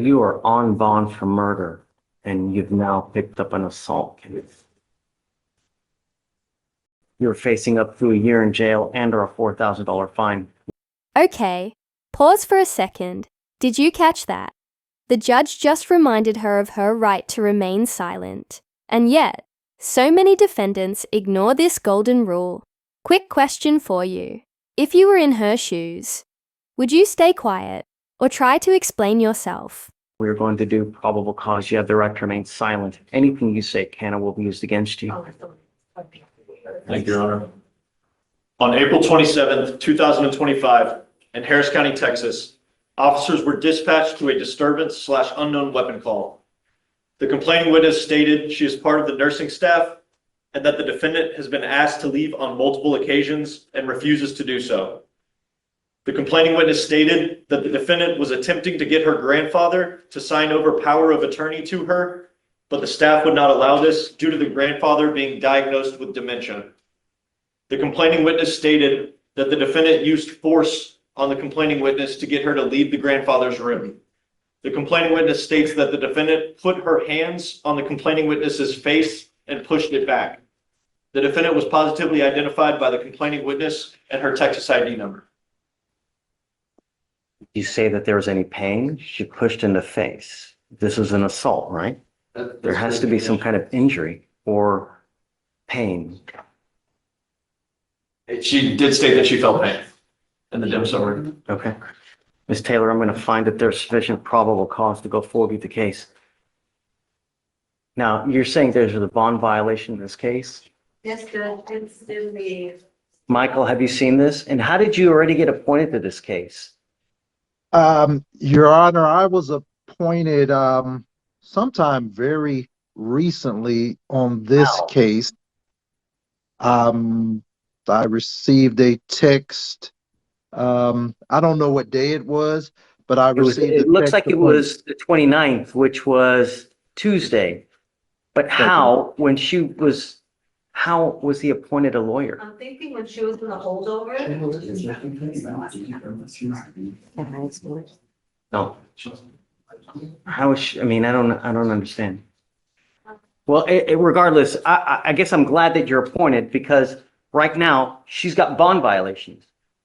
You are on bond for murder, and you've now picked up an assault case. You're facing up to a year in jail and/or a $4,000 fine. Okay, pause for a second. Did you catch that? The judge just reminded her of her right to remain silent. And yet, so many defendants ignore this golden rule. Quick question for you. If you were in her shoes, would you stay quiet or try to explain yourself? We're going to do probable cause. You have the right to remain silent. Anything you say can and will be used against you. Thank you, Your Honor. On April 27th, 2025, in Harris County, Texas, officers were dispatched to a disturbance/unknown weapon call. The complaining witness stated she is part of the nursing staff and that the defendant has been asked to leave on multiple occasions and refuses to do so. The complaining witness stated that the defendant was attempting to get her grandfather to sign over power of attorney to her, but the staff would not allow this due to the grandfather being diagnosed with dementia. The complaining witness stated that the defendant used force on the complaining witness to get her to leave the grandfather's room. The complaining witness states that the defendant put her hands on the complaining witness's face and pushed it back. The defendant was positively identified by the complaining witness and her Texas ID number. You say that there was any pain? She pushed in the face. This is an assault, right? There has to be some kind of injury or pain. She did state that she felt pain in the dim summary. Okay. Ms. Taylor, I'm going to find that there's sufficient probable cause to go forward with the case. Now, you're saying there's a bond violation in this case? Yes, Judge, it's in the. Michael, have you seen this? And how did you already get appointed to this case? Your Honor, I was appointed sometime very recently on this case. I received a text. I don't know what day it was, but I received It looks like it was the 29th, which was Tuesday. But how was he appointed a lawyer? I'm thinking when she was in the holdover. No. How is she, I mean, I don't understand. Well, regardless, I guess I'm glad that you're appointed because right now she's got bond violations.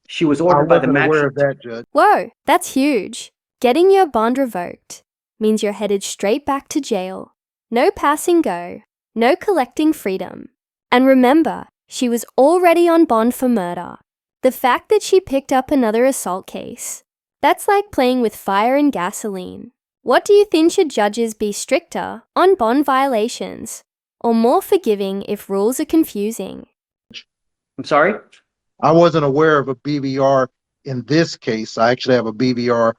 She was ordered by the magistrate. That, Judge. Whoa, that's huge. Getting your bond revoked means you're headed straight back to jail. No passing go, no collecting freedom. And remember, she was already on bond for murder. The fact that she picked up another assault case, that's like playing with fire and gasoline. What do you think? Should judges be stricter on bond violations or more forgiving if rules are confusing? I'm sorry? I wasn't aware of a BBR in this case. I actually have another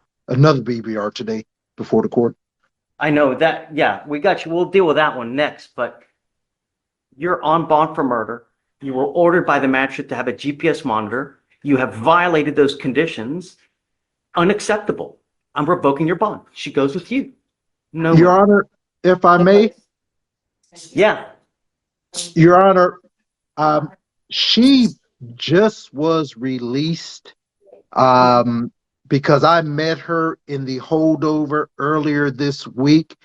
BBR today before the court. I know that. Yeah, we got you. We'll deal with that one next, but you're on bond for murder. You were ordered by the magistrate to have a GPS monitor. You have violated those conditions. Unacceptable. I'm revoking your bond. She goes with you. No. Your Honor, if I may. Yeah. Your Honor, she just was released because I met her in the holdover earlier this week,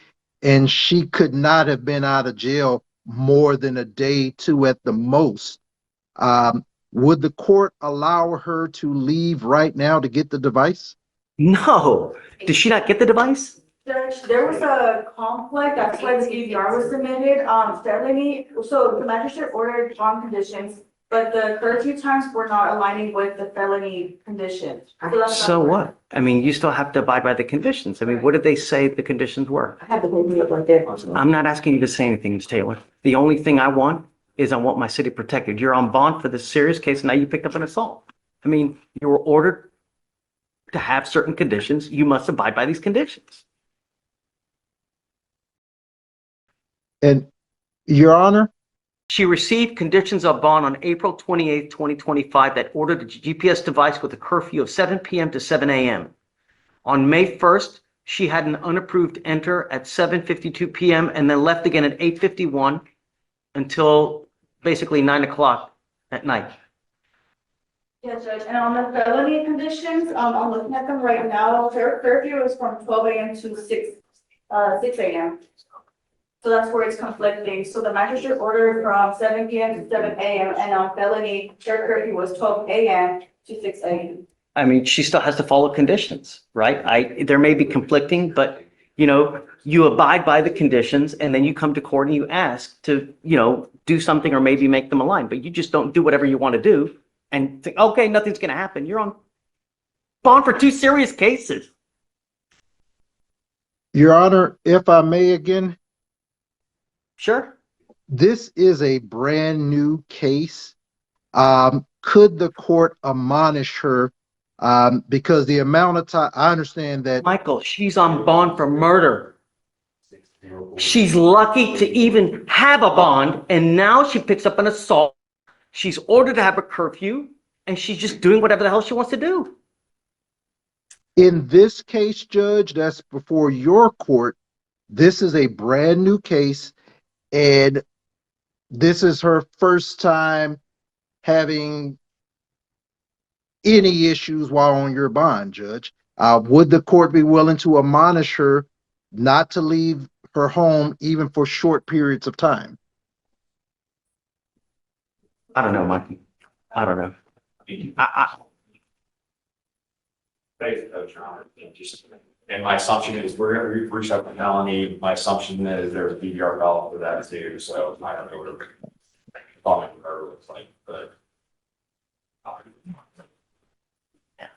and she could not have been out of jail more than a day, two at the most. Would the court allow her to leave right now to get the device? No. Did she not get the device? Judge, there was a conflict, that's why the DVR was submitted, felony, so the magistrate ordered bond conditions, but the curfew times were not aligning with the felony conditions. So what? I mean, you still have to abide by the conditions. I mean, what did they say the conditions were? I have the paper right there. I'm not asking you to say anything, Ms. Taylor. The only thing I want is I want my city protected. You're on bond for this serious case, and now you picked up an assault. I mean, you were ordered to have certain conditions. You must abide by these conditions. And Your Honor, She received conditions of bond on April 28, 2025 that ordered a GPS device with a curfew of 7 p.m. to 7 a.m. On May 1st, she had an unapproved enter at 7:52 p.m. and then left again at 8:51 until basically 9 o'clock at night. Yes, Judge, and on the felony conditions, I'm looking at them right now, their curfew is from 12 a.m. to 6 a.m. So that's where it's conflicting, so the magistrate ordered from 7 p.m. to 7 a.m. and on felony, their curfew was 12 a.m. to 6 a.m. I mean, she still has to follow conditions, right? There may be conflicting, but you abide by the conditions and then you come to court and you ask to, do something or maybe make them align, but you just don't do whatever you want to do and think, okay, nothing's going to happen. You're on bond for 2 serious cases. Your Honor, if I may again, Sure. this is a brand new case. Could the court admonish her? Because the amount of time, I understand that. Michael, she's on bond for murder. She's lucky to even have a bond, and now she picks up an assault. She's ordered to have a curfew, and she's just doing whatever the hell she wants to do. In this case, Judge, that's before your court. This is a brand new case, and this is her first time having any issues while on your bond, Judge. Would the court be willing to admonish her not to leave her home even for short periods of time? I don't know, Mikey. I don't know. And my assumption is we're going to reach out to felony. My assumption is there's a BVR valve for that too. So I don't know what it looks like, but.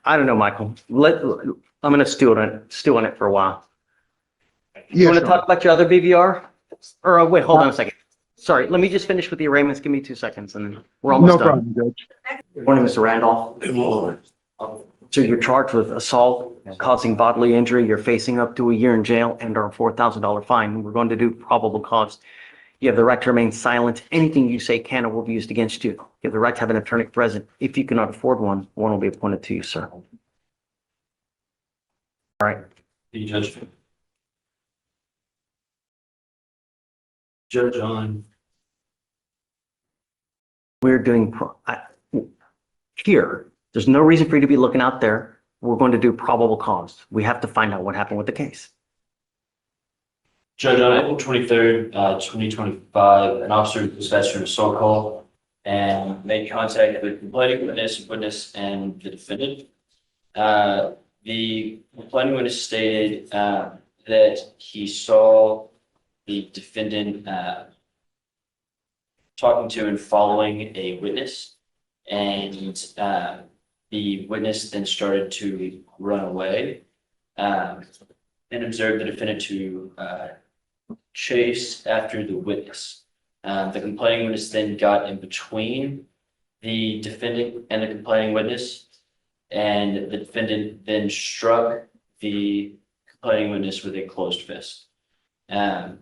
I don't know, Michael. I'm going to stew on it for a while. You Yes, want to Your talk Honor. about your other BVR? Or wait, hold on a second. Sorry, let me just finish with the arraignments. Give me 2 seconds and we're almost No done. problem, Judge. Good morning, Mr. Randolph. Good morning. So you're charged with assault, causing bodily injury. You're facing up to a year in jail and or a $4,000 fine. We're going to do probable cause. You have the right to remain silent. Anything you say can or will be used against you. You have the right to have an attorney present. If you cannot afford one, one will be appointed to you, sir. All right. The judge. Judge on. We're doing here. There's no reason for you to be looking out there. We're going to do probable cause. We have to find out what happened with the case. Judge, on April 23rd, 2025, an officer was dispatched to an assault call and made contact with the complaining witness, and the defendant. The complaining witness stated that he saw the defendant talking to and following a witness, and the witness then started to run away and observed the defendant to chase after the witness. The complaining witness then got in between the defendant and the complaining witness, and the defendant then struck the complaining witness with a closed fist. The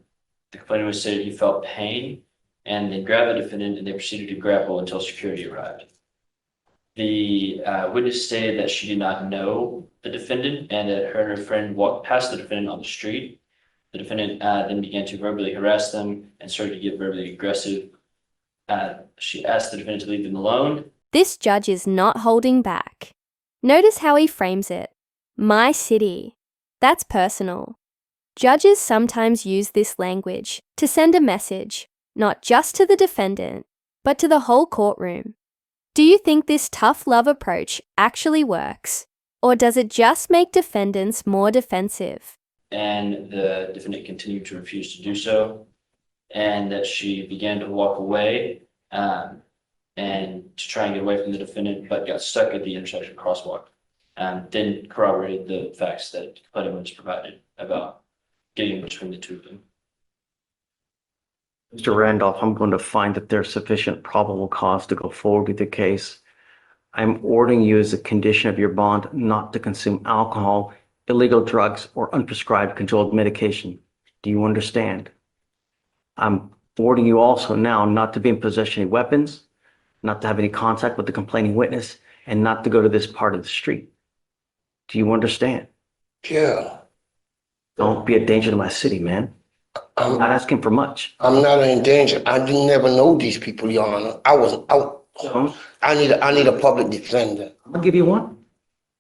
complaining witness said he felt pain and then grabbed the defendant, and they proceeded to grapple until security arrived. The witness stated that she did not know the defendant and that her and her friend walked past the defendant on the street. The defendant then began to verbally harass them and started to get verbally aggressive. She asked the defendant to leave them alone. This judge is not holding back. Notice how he frames it. My city. That's personal. Judges sometimes use this language to send a message, not just to the defendant, but to the whole courtroom. Do you think this tough love approach actually works? Or does it just make defendants more defensive? And the defendant continued to refuse to do so, and that she began to walk away and to try and get away from the defendant, but got stuck at the intersection crosswalk. Then corroborated the facts that the complaining witness provided about getting between the two of them. Mr. Randolph, I'm going to find that there's sufficient probable cause to go forward with the case. I'm ordering you as a condition of your bond not to consume alcohol, illegal drugs, or unprescribed controlled medication. Do you understand? I'm ordering you also now not to be in possession of weapons, not to have any contact with the complaining witness, and not to go to this part of the street. Do you understand? Yeah, Don't be a danger to my city, man. I'm not asking for much. I'm not in danger. I didn't never know these people, Your Honor. I was out Don't. I need a public defender. I'll give you one.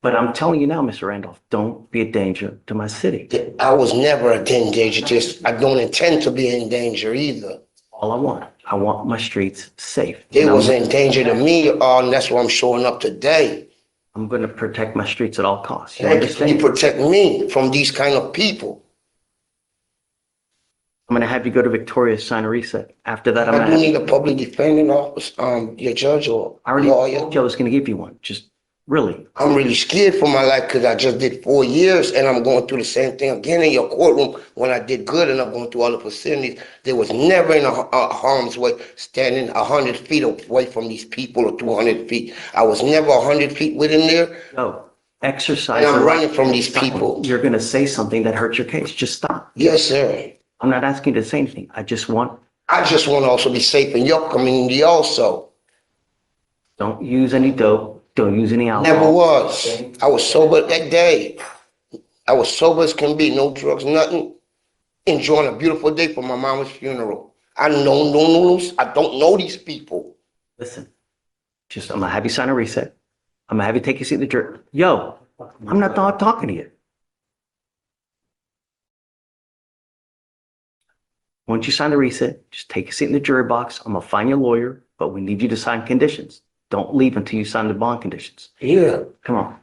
But I'm telling you now, Mr. Randolph, don't be a danger to my city. I was never in danger. Just I don't intend to be in danger either. All I want my streets safe. They And was in danger to me, and that's why I'm showing up today. I'm going to protect my streets at all costs. You Thank you. understand? You protect me from these kind of people. I'm going to have you go to Victoria, sign a reset. After that, I'm I going do to need a public defending office, your judge or I already lawyer. told you I was going to give you one. Just really. I'm really scared for my life because I just did 4 years and I'm going through the same thing again in your courtroom when I did good and I'm going through all the facilities. There was never in a harm's way standing 100 feet away from these people or 200 feet. I was never 100 feet within there. No. Exercise. And I'm the right running from these to stop. people. You're going to say something that hurts your case. Just stop. Yes, sir. I'm not asking you to say anything. I just want, I just want to also be safe in your community also. don't use any dope. Don't use any alcohol. Never was. I was sober that day. I was sober as can be, no drugs, nothing. Enjoying a beautiful day for my mama's funeral. I know no rules. I don't know these people. Listen, just I'm going to have you sign a reset. I'm going to have you take your seat in the jury. Yo, I'm not done talking to you. Once you sign the reset, just take a seat in the jury box. I'm going to find your lawyer, but we need you to sign conditions. Don't leave until you sign the bond conditions. Yeah. Come on.